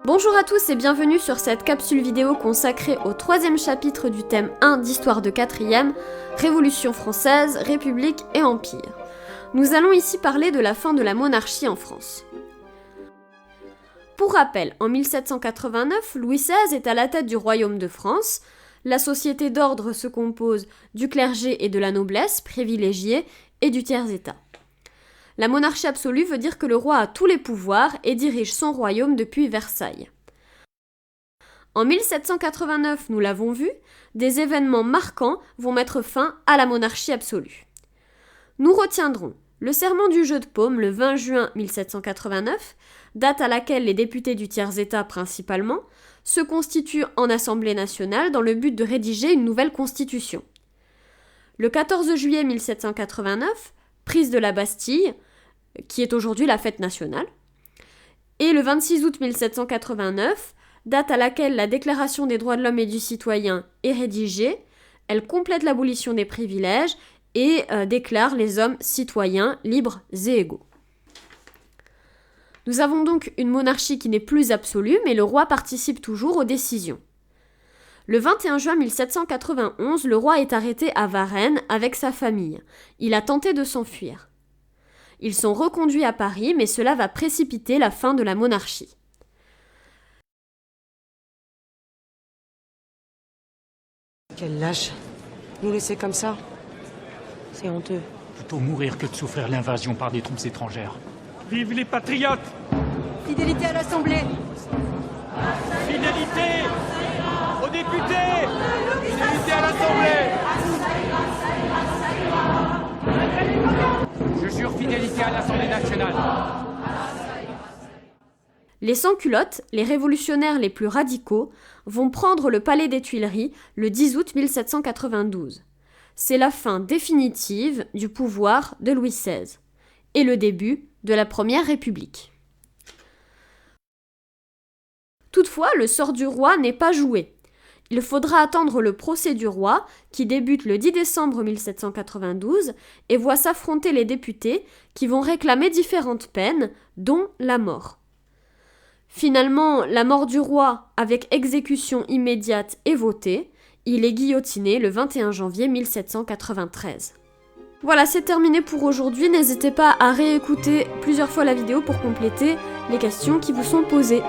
Bonjour à tous et bienvenue sur cette capsule vidéo consacrée au troisième chapitre du thème 1 d'Histoire de 4e, Révolution française, République et Empire. Nous allons ici parler de la fin de la monarchie en France. Pour rappel, en 1789, Louis XVI est à la tête du royaume de France. La société d'ordre se compose du clergé et de la noblesse, privilégiée, et du tiers-état. La monarchie absolue veut dire que le roi a tous les pouvoirs et dirige son royaume depuis Versailles. En 1789, nous l'avons vu, des événements marquants vont mettre fin à la monarchie absolue. Nous retiendrons le serment du jeu de paume le 20 juin 1789, date à laquelle les députés du tiers-état principalement se constituent en Assemblée nationale dans le but de rédiger une nouvelle constitution. Le 14 juillet 1789, prise de la Bastille, qui est aujourd'hui la fête nationale, et le 26 août 1789, date à laquelle la Déclaration des droits de l'homme et du citoyen est rédigée, elle complète l'abolition des privilèges et déclare les hommes citoyens, libres et égaux. Nous avons donc une monarchie qui n'est plus absolue, mais le roi participe toujours aux décisions. Le 21 juin 1791, le roi est arrêté à Varennes avec sa famille. Il a tenté de s'enfuir. Ils sont reconduits à Paris, mais cela va précipiter la fin de la monarchie. Quel lâche. Nous laisser comme ça. C'est honteux. Plutôt mourir que de souffrir l'invasion par des troupes étrangères. Vive les patriotes! Fidélité à l'Assemblée! Fidélité aux députés! Fidélité à l'Assemblée! Je jure fidélité à l'Assemblée nationale. Les sans-culottes, les révolutionnaires les plus radicaux, vont prendre le palais des Tuileries le 10 août 1792. C'est la fin définitive du pouvoir de Louis XVI et le début de la Première République. Toutefois, le sort du roi n'est pas joué. Il faudra attendre le procès du roi, qui débute le 10 décembre 1792 et voit s'affronter les députés qui vont réclamer différentes peines, dont la mort. Finalement, la mort du roi, avec exécution immédiate, est votée. Il est guillotiné le 21 janvier 1793. Voilà, c'est terminé pour aujourd'hui. N'hésitez pas à réécouter plusieurs fois la vidéo pour compléter les questions qui vous sont posées.